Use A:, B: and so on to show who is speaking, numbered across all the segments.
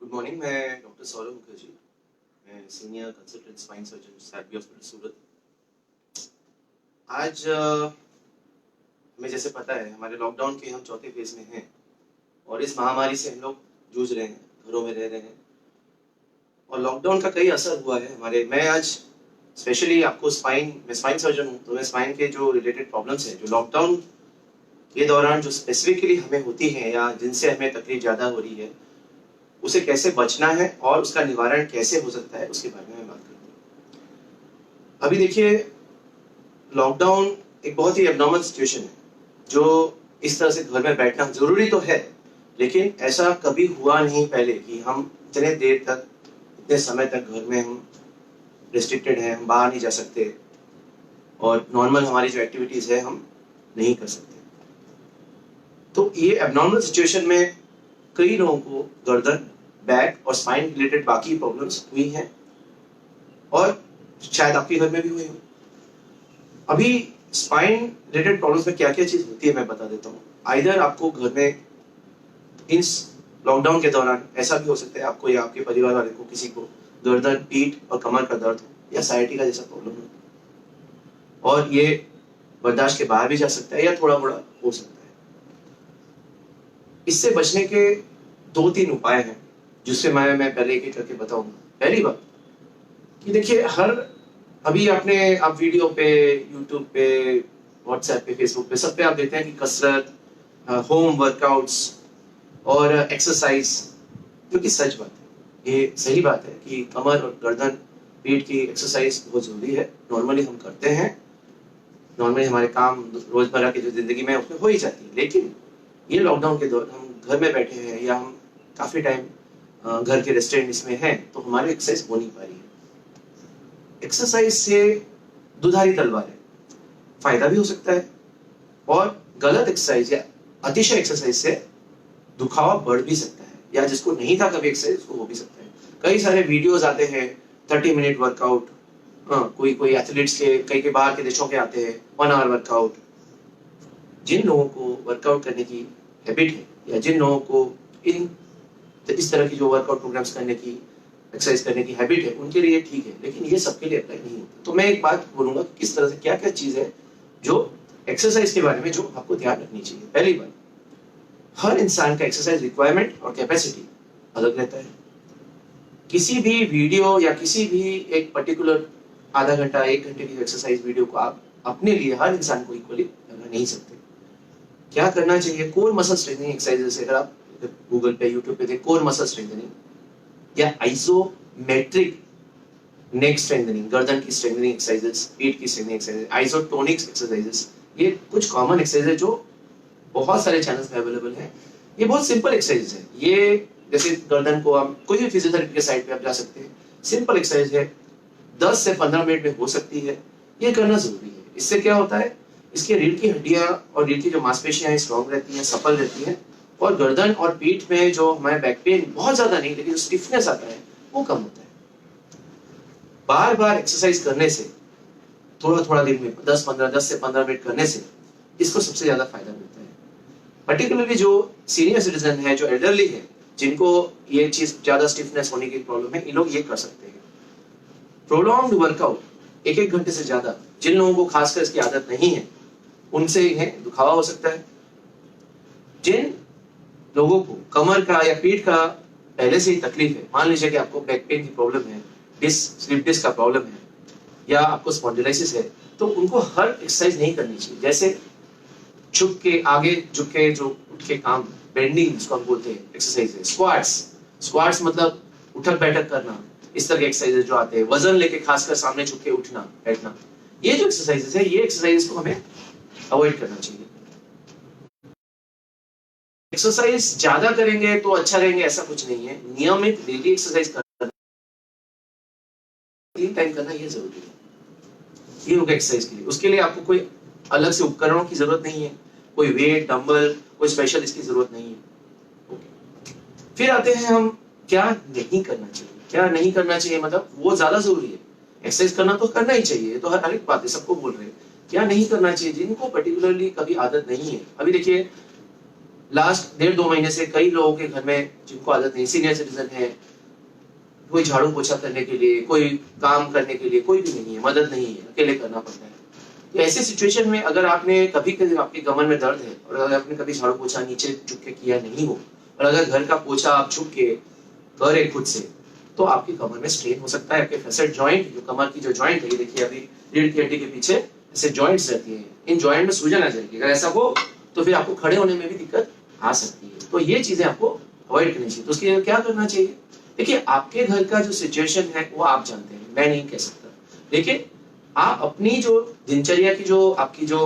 A: Good morning. मैं doctor Saurabh Mukherjee, मैं senior consultant spine surgeon Shalby hospital Surat. आज हमें जैसे पता है हमारे लॉकडाउन के हम चौथे फेज में हैं और इस महामारी से हम लोग जूझ रहे हैं, घरों में रह रहे हैं और लॉकडाउन का कई असर हुआ है हमारे। मैं आज स्पेशली आपको मैं स्पाइन सर्जन हूँ, तो मैं स्पाइन के जो रिलेटेड प्रॉब्लम्स हैं जो लॉकडाउन के दौरान जो स्पेसिफिकली हमें होती हैं या जिनसे हमें तकलीफ ज़्यादा हो रही है, उसे कैसे बचना है और उसका निवारण कैसे हो सकता है, उसके बारे में मैं बात करूँगा। अभी देखिए, लॉकडाउन एक बहुत ही एबनॉर्मल सिचुएशन है। जो इस तरह से घर में बैठना जरूरी तो है, लेकिन ऐसा कभी हुआ नहीं पहले कि हम इतने देर तक, इतने समय तक घर में हम रिस्ट्रिक्टेड हैं, हम बाहर नहीं जा सकते और नॉर्मल हमारी जो एक्टिविटीज है हम नहीं कर सकते। तो ये एबनॉर्मल सिचुएशन में कई लोगों को गर्दन, बैक और स्पाइन रिलेटेड बाकी प्रॉब्लम्स हुई हैं और शायद आपके घर में भी हुई हो। अभी स्पाइन रिलेटेड प्रॉब्लम्स में क्या क्या चीज होती है मैं बता देता हूँ। आइदर आपको घर में इस लॉकडाउन के दौरान ऐसा भी हो सकता है आपको या आपके परिवार वाले को किसी को गर्दन, पीठ और कमर का दर्द हो या साइटिका जैसा प्रॉब्लम हो और ये बर्दाश्त के बाहर भी जा सकता है या थोड़ा थोड़ा हो सकता है। इससे बचने के 2-3 उपाय हैं जिससे मैं पहले एक एक करके बताऊंगा। पहली बात कि देखिए, अभी आप वीडियो पे, यूट्यूब पे, व्हाट्सएप पे, फेसबुक पे, सब पे आप देखते हैं कि कसरत, होम वर्कआउट्स और एक्सरसाइज, जो कि सच बात है, ये सही बात है कि कमर और गर्दन, पीठ की एक्सरसाइज बहुत जरूरी है। नॉर्मली हम करते हैं, नॉर्मली हमारे काम रोजमर्रा की जो जिंदगी में उसमें हो ही जाती है। लेकिन ये लॉकडाउन के दौरान हम घर में बैठे हैं या हम काफी टाइम घर के रेस्टोरेंट्स में हैं, तो हमारी एक्सरसाइज हो नहीं पा रही है। एक्सरसाइज से दुधारी तलवार है, फायदा भी हो सकता है और गलत एक्सरसाइज या अतिशय एक्सरसाइज से दुखावा बढ़ भी सकता है, या जिसको नहीं था कभी एक्सरसाइज उसको हो भी सकता है। कई सारे वीडियोस आते हैं 30 मिनट वर्कआउट, कोई एथलीट्स के, कई बाहर के देशों के आते हैं 1 आवर वर्कआउट। जिन लोगों को वर्कआउट करने की हैबिट है या जिन लोगों को इस तरह की जो वर्कआउट प्रोग्राम्स करने की, एक्सरसाइज करने की हैबिट है, उनके लिए ठीक है, लेकिन ये सबके लिए अप्लाई नहीं होता। तो मैं एक बात बोलूंगा किस तरह से क्या क्या चीज है जो एक्सरसाइज के बारे में जो आपको ध्यान रखनी चाहिए। पहली बात, हर इंसान का एक्सरसाइज रिक्वायरमेंट और कैपेसिटी अलग रहता है। किसी भी वीडियो या किसी भी एक पर्टिकुलर आधा घंटा, 1 घंटे की एक्सरसाइज वीडियो को आप अपने लिए, हर इंसान को इक्वली लगा नहीं सकते। क्या करना चाहिए? कोर मसल स्ट्रेंथनिंग एक्सरसाइजेस, अगर आप गूगल पे, यूट्यूब पे देखें, कोर मसल स्ट्रेंथनिंग या आइसोमेट्रिक नेक स्ट्रेंथनिंग, गर्दन की स्ट्रेंथनिंग एक्सरसाइजेस, पीठ की स्ट्रेंथनिंग एक्सरसाइजेस, आइसोटोनिक्स एक्सरसाइजेस, ये कुछ कॉमन एक्सरसाइज है जो बहुत सारे चैनल्स में अवेलेबल है। ये बहुत सिंपल एक्सरसाइज है। ये जैसे गर्दन को आप कोई भी फिजियोथेरेपी के साइट पे आप जा सकते हैं, सिंपल एक्सरसाइज है, 10 से 15 मिनट में हो सकती है। ये करना जरूरी है। इससे क्या होता है, इसके रीढ़ की हड्डियां और रीढ़ की जो मांसपेशियां हैं स्ट्रॉन्ग रहती हैं, सफल रहती हैं और गर्दन और पीठ में जो हमारे बैक पेन, बहुत ज्यादा नहीं लेकिन स्टिफनेस आता है, वो कम होता है। बार बार एक्सरसाइज करने से, थोड़ा थोड़ा दिन में 10 से 15 मिनट करने से इसको सबसे ज्यादा फायदा मिलता है। पर्टिकुलरली जो सीनियर सिटीजन है, जो एल्डरली है, जिनको ये चीज ज्यादा स्टिफनेस होने की प्रॉब्लम है, इन लोग ये कर सकते हैं। प्रोलॉन्ग्ड वर्कआउट 1-1 घंटे से ज्यादा, जिन लोगों को खासकर इसकी आदत नहीं है, उनसे इन्हें दुखावा हो सकता है। जिन लोगों को कमर का या पीठ का पहले से ही तकलीफ है, मान लीजिए कि आपको बैक पेन की प्रॉब्लम है, स्लिप डिस्क का प्रॉब्लम है या आपको स्पॉन्डिलाइसिस है, तो उनको हर एक्सरसाइज नहीं करनी चाहिए। जैसे झुक के, आगे झुक के जो उठ के काम, बेंडिंग जिसको हम बोलते हैं, एक्सरसाइज है। स्क्वाट्स मतलब उठक बैठक करना, इस तरह के एक्सरसाइजेज जो आते हैं, वजन लेके खासकर सामने झुक के उठना बैठना, ये जो एक्सरसाइजेज है, ये एक्सरसाइजेज को हमें अवॉइड करना चाहिए। एक्सरसाइज ज्यादा करेंगे तो अच्छा रहेंगे ऐसा कुछ नहीं है। नियमित डेली एक्सरसाइज करना, 3 टाइम करना, ये जरूरी है। ये होगा एक्सरसाइज के लिए। उसके लिए आपको कोई अलग से उपकरणों की जरूरत नहीं है, कोई वेट, डंबल, कोई स्पेशल इसकी जरूरत नहीं है। फिर आते हैं हम क्या नहीं करना चाहिए। क्या नहीं करना चाहिए मतलब वो ज्यादा जरूरी है। एक्सरसाइज करना तो करना ही चाहिए, तो हर एक बात है, सबको बोल रहे हैं। क्या नहीं करना चाहिए, जिनको पर्टिकुलरली कभी आदत नहीं है। अभी देखिए, लास्ट 1.5-2 महीने से कई लोगों के घर में जिनको आदत नहीं, सीनियर सिटीजन है, कोई झाड़ू पोछा करने के लिए, कोई काम करने के लिए कोई भी नहीं है, मदद नहीं है, अकेले करना पड़ता है। तो ऐसे सिचुएशन में अगर आपने कभी कभी आपके कमर में दर्द है और अगर आपने कभी झाड़ू पोछा नीचे झुक के किया नहीं हो और अगर घर का पोछा आप झुक के करे खुद से, तो आपकी कमर में स्ट्रेन हो सकता है। आपके फैसेट जॉइंट, जो कमर की जो जॉइंट है, ये देखिए अभी रीढ़ की हड्डी के पीछे ऐसे जॉइंट्स रहती हैं, इन जॉइंट में सूजन आ जाएगी। अगर ऐसा हो तो फिर आपको खड़े होने में भी दिक्कत आ सकती है। तो ये चीजें आपको अवॉइड करनी चाहिए। तो उसके लिए क्या करना चाहिए? देखिए, आपके घर का जो सिचुएशन है वो आप जानते हैं, मैं नहीं कह सकता, लेकिन आप अपनी जो दिनचर्या की जो आपकी जो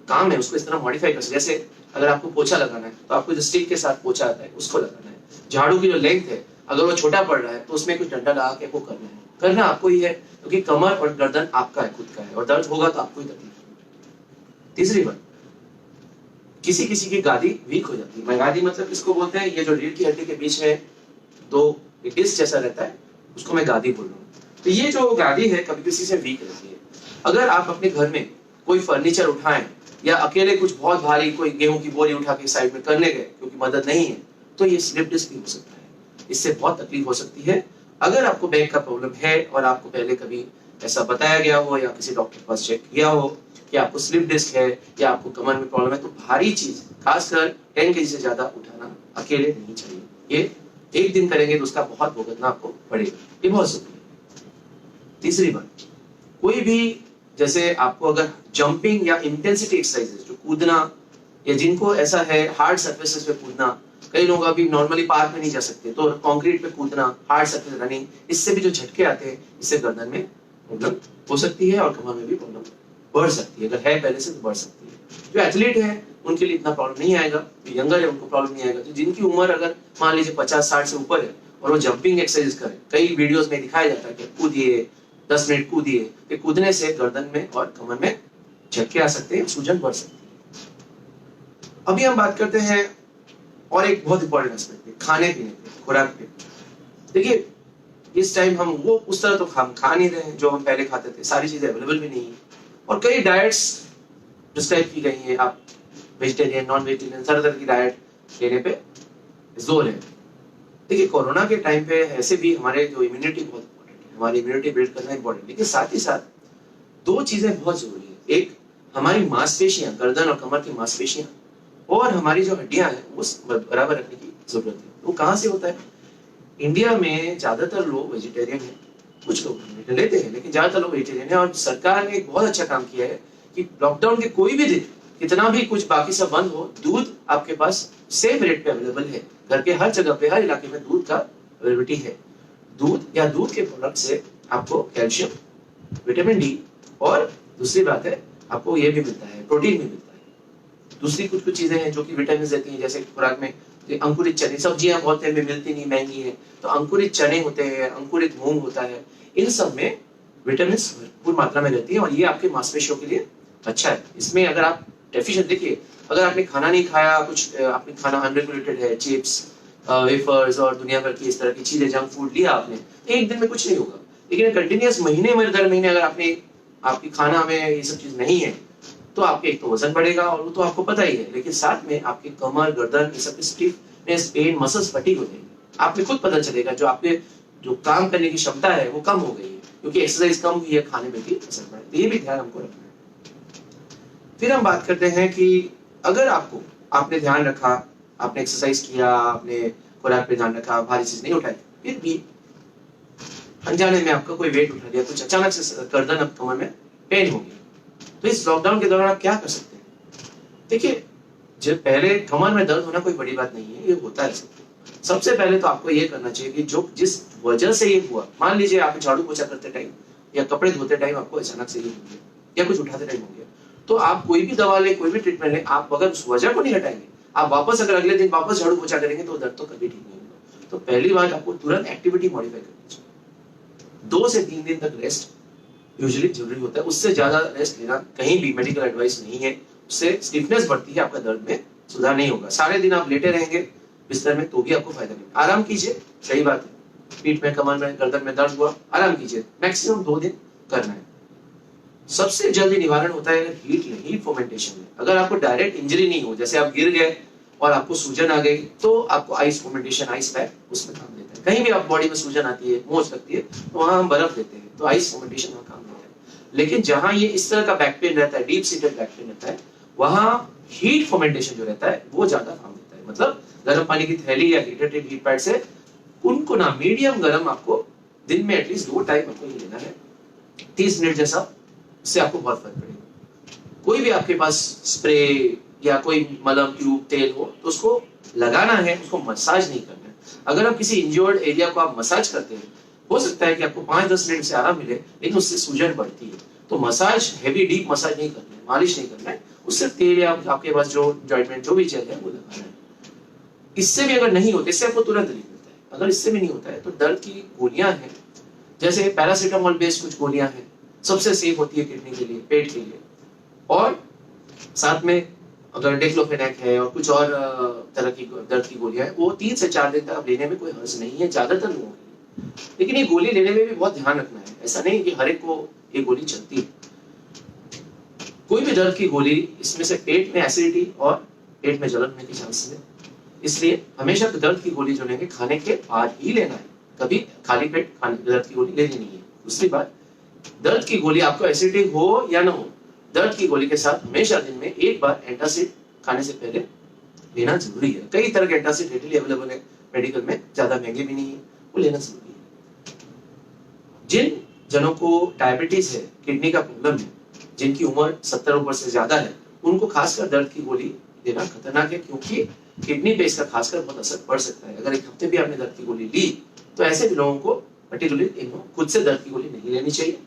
A: काम है उसको इस तरह मॉडिफाई कर सकते। जैसे अगर आपको पोछा लगाना है तो आपको जो स्टिक के साथ पोछा आता है उसको लगाना है। झाड़ू की जो लेंथ है अगर वो छोटा पड़ रहा है तो उसमें कुछ डंडा लगा के वो करना आपको ही है, क्योंकि कमर और गर्दन आपका है, खुद का है, और दर्द होगा तो आपको ही तकलीफ होगी। तीसरी बात, किसी किसी की गादी वीक हो जाती है। गादी मतलब किसको बोलते हैं? ये जो रीढ़ की हड्डी के बीच में दो डिस्क जैसा रहता है, उसको मैं गादी बोल रहा हूँ। तो ये जो गादी है कभी किसी से वीक रहती है। अगर आप अपने घर में कोई फर्नीचर उठाएं या अकेले कुछ बहुत भारी कोई गेहूं की बोरी उठा के साइड में करने गए क्योंकि मदद नहीं है, तो ये स्लिप डिस्क भी हो सकता है। इससे बहुत तकलीफ हो सकती है। अगर आपको बैक का प्रॉब्लम है और आपको पहले कभी ऐसा बताया गया हो या किसी डॉक्टर के पास चेक किया हो कि आपको स्लिप डिस्क है या आपको कमर में प्रॉब्लम है, तो भारी चीज खासकर 10 केजी से ज्यादा उठाना अकेले नहीं चाहिए। ये एक दिन करेंगे तो उसका बहुत भुगतना आपको पड़ेगा, ये बहुत जरूरी है। तीसरी बात, कोई भी जैसे आपको अगर जंपिंग या इंटेंसिटी एक्सरसाइजेस, जो कूदना या जिनको ऐसा है हार्ड सरफेसेस पे कूदना, कई लोग अभी नॉर्मली पार्क में नहीं जा सकते तो कंक्रीट पे कूदना, हार्ड सरफेस रनिंग, इससे भी जो झटके आते हैं इससे गर्दन में प्रॉब्लम हो सकती है और कमर में भी प्रॉब्लम बढ़ सकती है। अगर है पहले से तो बढ़ सकती है। जो एथलीट है उनके लिए इतना प्रॉब्लम नहीं आएगा, जो यंगर है उनको प्रॉब्लम नहीं आएगा। तो जिनकी उम्र अगर मान लीजिए 50-60 से ऊपर है और वो जंपिंग एक्सरसाइज करें, कई वीडियोस में दिखाया जाता है कि कूदिए 10 मिनट कूदिए, कि कूदने से गर्दन में और कमर में झटके आ सकते हैं, सूजन बढ़ सकती है। अभी हम बात करते हैं और एक बहुत इंपॉर्टेंट एस्पेक्ट पे, खाने पीने पे, खुराक पे। देखिए, इस टाइम हम वो उस तरह तो हम खा नहीं रहे हैं जो हम पहले खाते थे, सारी चीजें अवेलेबल भी नहीं है और कई डाइट्स प्रिस्क्राइब की गई है। आप वेजिटेरियन, नॉन वेजिटेरियन, तरह तरह की डाइट लेने पे जोर है। देखिए, कोरोना के टाइम पे ऐसे भी हमारे जो इम्यूनिटी बहुत इंपॉर्टेंट है, हमारी इम्यूनिटी बिल्ड करना इंपॉर्टेंट है, लेकिन साथ ही साथ दो चीजें बहुत जरूरी है। एक, हमारी मांसपेशियां, गर्दन और कमर की मांसपेशियां, और हमारी जो हड्डियां हैं वो बराबर रखने की जरूरत है। वो कहाँ से होता है? इंडिया में ज्यादातर लोग वेजिटेरियन हैं, कुछ लोग मीट लेते हैं लेकिन ज्यादातर लोग वेजिटेरियन है। और सरकार ने एक बहुत अच्छा काम किया है कि लॉकडाउन के कोई भी दिन, कितना भी कुछ बाकी सब बंद हो, दूध आपके पास सेम रेट पे अवेलेबल है। घर के हर जगह पे, हर इलाके में दूध का अवेलेबिलिटी है। दूध या दूध के प्रोडक्ट से आपको कैल्शियम, विटामिन डी और दूसरी बात है आपको ये भी मिलता है, प्रोटीन भी मिलता है। दूसरी कुछ कुछ चीजें हैं जो कि विटामिन देती हैं, जैसे खुराक में अंकुरित चने, सब्जियां बहुत टाइम में मिलती नहीं, महंगी है, तो अंकुरित चने होते हैं, अंकुरित मूंग होता है, इन सब में विटामिन भरपूर मात्रा में रहती है और ये आपके मांसपेशियों के लिए अच्छा है। इसमें अगर आप डेफिशिएंट, देखिए अगर आपने खाना नहीं खाया, कुछ आपने खाना अनरेगुलेटेड है, चिप्स, वेफर्स और दुनिया भर की इस तरह की चीजें, जंक फूड लिया आपने, एक दिन में कुछ नहीं होगा। लेकिन कंटिन्यूअस महीने में, दर महीने अगर आपने आपकी खाना में ये सब चीज नहीं है तो आपके एक तो वजन बढ़ेगा और वो तो आपको पता ही है, लेकिन साथ में आपके कमर, गर्दन, ये सब स्टिफनेस, पेन, मसल्स फटीग हो जाएंगे। आपको खुद पता चलेगा जो आपके जो काम करने की क्षमता है वो कम हो गई है, क्योंकि एक्सरसाइज कम हुई है, खाने में भी असर पड़ा है। तो ये भी ध्यान हमको रखना है। फिर हम बात करते हैं कि अगर आपने ध्यान रखा, आपने एक्सरसाइज किया, आपने खुराक पे ध्यान रखा, भारी चीज नहीं उठाई, फिर भी अनजाने में आपका कोई वेट उठा दिया, कुछ अचानक से गर्दन अब कमर में पेन हो गया, तो इस लॉकडाउन के दौरान आप क्या कर सकते हैं? देखिए, जब पहले कमर में दर्द होना कोई बड़ी बात नहीं है, ये होता है सबको। सबसे पहले तो आपको ये करना चाहिए कि जो जिस वजह से ये हुआ, मान लीजिए आप झाड़ू पोछा करते टाइम या कपड़े धोते टाइम आपको अचानक से ये हो गया या कुछ उठाते टाइम हो गया, तो आप कोई भी दवा ले, कोई भी ट्रीटमेंट ले, आप अगर उस वजह को नहीं हटाएंगे, आप वापस अगर अगले दिन वापस झाड़ू पोछा करेंगे तो दर्द तो कभी ठीक नहीं होगा। तो पहली बात, आपको तुरंत एक्टिविटी मॉडिफाई करनी चाहिए। 2 से 3 दिन तक रेस्ट यूजुअली जरूरी होता है, उससे ज्यादा रेस्ट लेना कहीं भी मेडिकल एडवाइस नहीं है, उससे स्टिफनेस बढ़ती है, आपका दर्द में सुधार नहीं होगा। सारे दिन आप लेटे रहेंगे बिस्तर में तो भी आपको फायदा नहीं। आराम कीजिए, सही बात है, पीठ में, कमर में, गर्दन में दर्द हुआ, आराम कीजिए, मैक्सिमम 2 दिन करना है। सबसे जल्दी निवारण होता है हीट फोमेंटेशन में। अगर आपको डायरेक्ट इंजरी नहीं हो, जैसे आप गिर गए और आपको सूजन आ गई तो आपको आइस फर्मेंटेशन, आइस पैक उसमें काम देता है। कहीं भी आप बॉडी में सूजन आती है, मोच लगती है, तो वहां हम बर्फ देते हैं, तो आइस फर्मेंटेशन वहां काम देता है। लेकिन जहां ये इस तरह का बैक पेन रहता है, डीप सीटेड बैक पेन रहता है, वहां हीट फर्मेंटेशन जो रहता है वो ज्यादा काम देता है। मतलब गर्म पानी की थैली या हीटेड हीट पैड से उनको ना मीडियम गर्म आपको दिन में एटलीस्ट 2 टाइम आपको ये लेना है, 30 मिनट जैसा, उससे आपको बहुत फर्क पड़ेगा। कोई भी आपके पास स्प्रे या कोई मलम, ट्यूब, तेल हो तो उसको लगाना है, उसको मसाज नहीं करना है। अगर आप किसी इंजर्ड एरिया को आप मसाज करते हैं, हो सकता है कि आपको 5-10 मिनट से आराम मिले, लेकिन उससे सूजन बढ़ती है। तो मसाज, हैवी डीप मसाज नहीं करना है, मालिश नहीं करना है, उससे तेल या आपके पास जो जॉइंटमेंट जो भी जेल है वो लगाना है। इससे भी अगर नहीं होता, इससे आपको तुरंत रिलीफ मिलता है। अगर इससे भी नहीं होता है तो दर्द की गोलियां हैं, जैसे पैरासीटामोल बेस्ड कुछ गोलियां हैं, सबसे सेफ होती है किडनी के लिए, पेट के लिए। और साथ में अगर डिक्लोफेनेक है और कुछ और तरह की दर्द की गोलियां हैं, वो 3 से 4 दिन तक आप लेने में कोई हर्ज नहीं है ज्यादातर लोगों के लिए। लेकिन ये गोली लेने में भी बहुत ध्यान रखना है, ऐसा नहीं कि हर एक को ये गोली चलती है। कोई भी दर्द की गोली, इसमें से पेट में एसिडिटी और पेट में जलन होने के चांसेस है, इसलिए हमेशा दर्द की गोली जो लेंगे खाने के बाद ही लेना है, कभी खाली पेट दर्द की गोली लेनी नहीं है। दूसरी बात, दर्द की गोली आपको एसिडिटी हो या ना हो, दर्द की गोली के साथ हमेशा दिन में एक बार एंटासिड खाने से पहले लेना जरूरी है। कई तरह के एंटासिड रेडीली अवेलेबल है मेडिकल में, ज्यादा महंगे भी नहीं है, वो लेना जरूरी है। जिन जनों को डायबिटीज है, किडनी का प्रॉब्लम है, जिनकी उम्र 70 ऊपर से ज्यादा है, उनको खासकर दर्द की गोली देना खतरनाक है, क्योंकि किडनी पे इसका खासकर बहुत असर पड़ सकता है। अगर एक हफ्ते भी आपने दर्द की गोली ली तो ऐसे भी लोगों को पर्टिकुलरली खुद से दर्द की गोली नहीं लेनी चाहिए।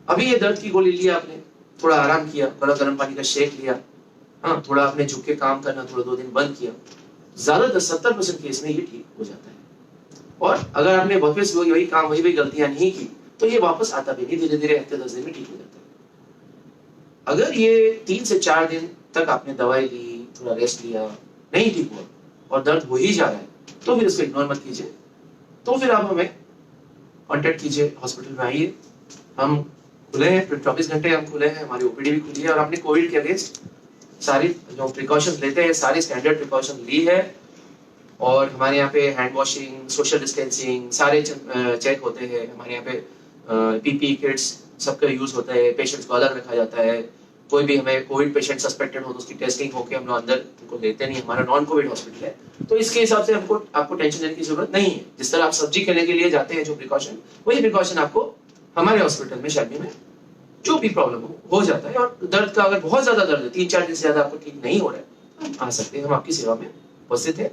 A: अभी ये दर्द की गोली ली आपने, थोड़ा आराम किया, थोड़ा गर्म पानी का शेक लिया, हाँ, थोड़ा आपने झुक के काम करना थोड़ा 2 दिन बंद किया, ज्यादातर 70% केस में ये ठीक हो जाता है। और अगर आपने वापस वही काम, वही गलतियां नहीं की, तो ये वापस आता भी नहीं, धीरे धीरे हफ्ते 10 दिन में ठीक हो जाता है। अगर ये 3 से 4 दिन तक आपने दवाई ली, थोड़ा रेस्ट लिया, नहीं ठीक हुआ और दर्द हो ही जा रहा है, तो फिर इसको इग्नोर मत कीजिए, तो फिर आप हमें कांटेक्ट कीजिए, हॉस्पिटल में आइए। हम खुले हैं, 24 घंटे हम खुले हैं, हमारी ओपीडी भी खुली है। और आपने कोविड के अगेंस्ट सारी जो प्रिकॉशंस लेते हैं, सारी स्टैंडर्ड प्रिकॉशन ली है। और हमारे यहाँ पे हैंड वॉशिंग, सोशल डिस्टेंसिंग सारे चेक होते हैं। हमारे यहाँ पे पीपी किट्स सबका यूज होता है, पेशेंट्स को अलग रखा जाता है। कोई भी हमें कोविड पेशेंट सस्पेक्टेड हो तो उसकी टेस्टिंग होकर हम लोग अंदर उनको लेते नहीं, हमारा नॉन कोविड हॉस्पिटल है, तो इसके हिसाब से आपको टेंशन लेने की जरूरत नहीं है। जिस तरह आप सब्जी खेने के लिए जाते हैं जो प्रिकॉशन, वही प्रिकॉशन आपको हमारे हॉस्पिटल में शादी में जो भी प्रॉब्लम हो जाता है। और दर्द का अगर बहुत ज्यादा दर्द है, 3-4 दिन से ज्यादा आपको ठीक नहीं हो रहा है, हम आ सकते हैं, हम आपकी सेवा में उपस्थित है।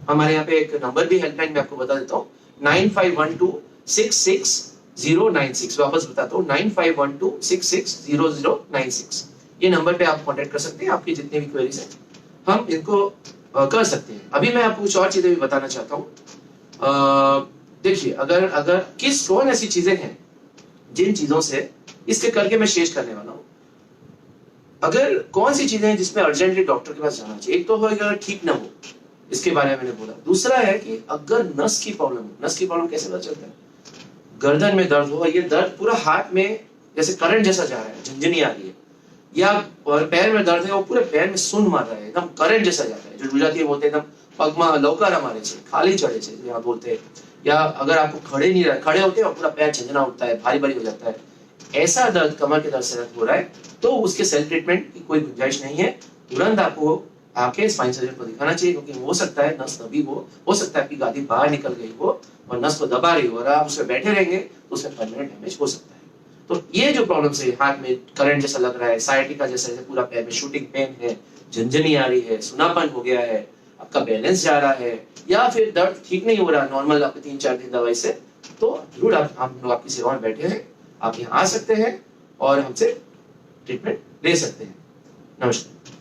A: हमारे यहाँ पे एक नंबर भी हेल्पलाइन में आपको बता देता हूँ, 9512660096। वापस बताता हूँ, 9512660096। ये नंबर पे आप कांटेक्ट कर सकते हैं, आपकी जितनी भी क्वेरीज हैं हम इनको कर सकते हैं। अभी मैं आपको कुछ और चीजें भी बताना चाहता हूँ। देखिए, अगर कौन ऐसी चीजें हैं जिन चीजों से इसके करके मैं शेष करने वाला हूँ। अगर कौन सी चीजें हैं जिसमें अर्जेंटली डॉक्टर के पास जाना चाहिए, एक तो हो अगर ठीक ना हो, इसके बारे में मैंने बोला। दूसरा है कि अगर नस की प्रॉब्लम हो, नस की प्रॉब्लम कैसे पता चलता है? गर्दन में दर्द हो, ये दर्द पूरा हाथ में जैसे करंट जैसा जा रहा है, झंझनी आ रही है, या पैर में दर्द है, वो पूरे पैर में सुन मार रहा है, एकदम करंट जैसा जाता है, जो गुजराती बोलते हैं एकदम पगमा लौकर मारे छे, खाली चढ़े छे यहाँ बोलते हैं। या अगर आपको खड़े नहीं रहे, खड़े होते हैं और पूरा पैर झंझना उठता है, भारी भारी हो जाता है, ऐसा दर्द, कमर के दर्द से दर्द हो रहा है, तो उसके सेल्फ ट्रीटमेंट की कोई गुंजाइश नहीं है। तुरंत आपको आके स्पाइन सर्जन को दिखाना चाहिए, क्योंकि हो सकता है नस दबी हो सकता है आपकी गादी बाहर निकल गई हो और नस को दबा रही हो, और आप उसमें बैठे रहेंगे तो उसमें परमानेंट डैमेज हो सकता है। तो ये जो प्रॉब्लम्स है, हाथ में करंट जैसा लग रहा है, साइटिका जैसा, पूरा पैर में शूटिंग पेन है, झंझनी आ रही है, सुनापन हो गया है, आपका बैलेंस जा रहा है, या फिर दर्द ठीक नहीं हो रहा नॉर्मल आपके 3-4 दिन दवाई से, तो जरूर हम लोग आपकी सेवा में बैठे हैं, आप यहाँ आ सकते हैं और हमसे ट्रीटमेंट ले सकते हैं। नमस्कार।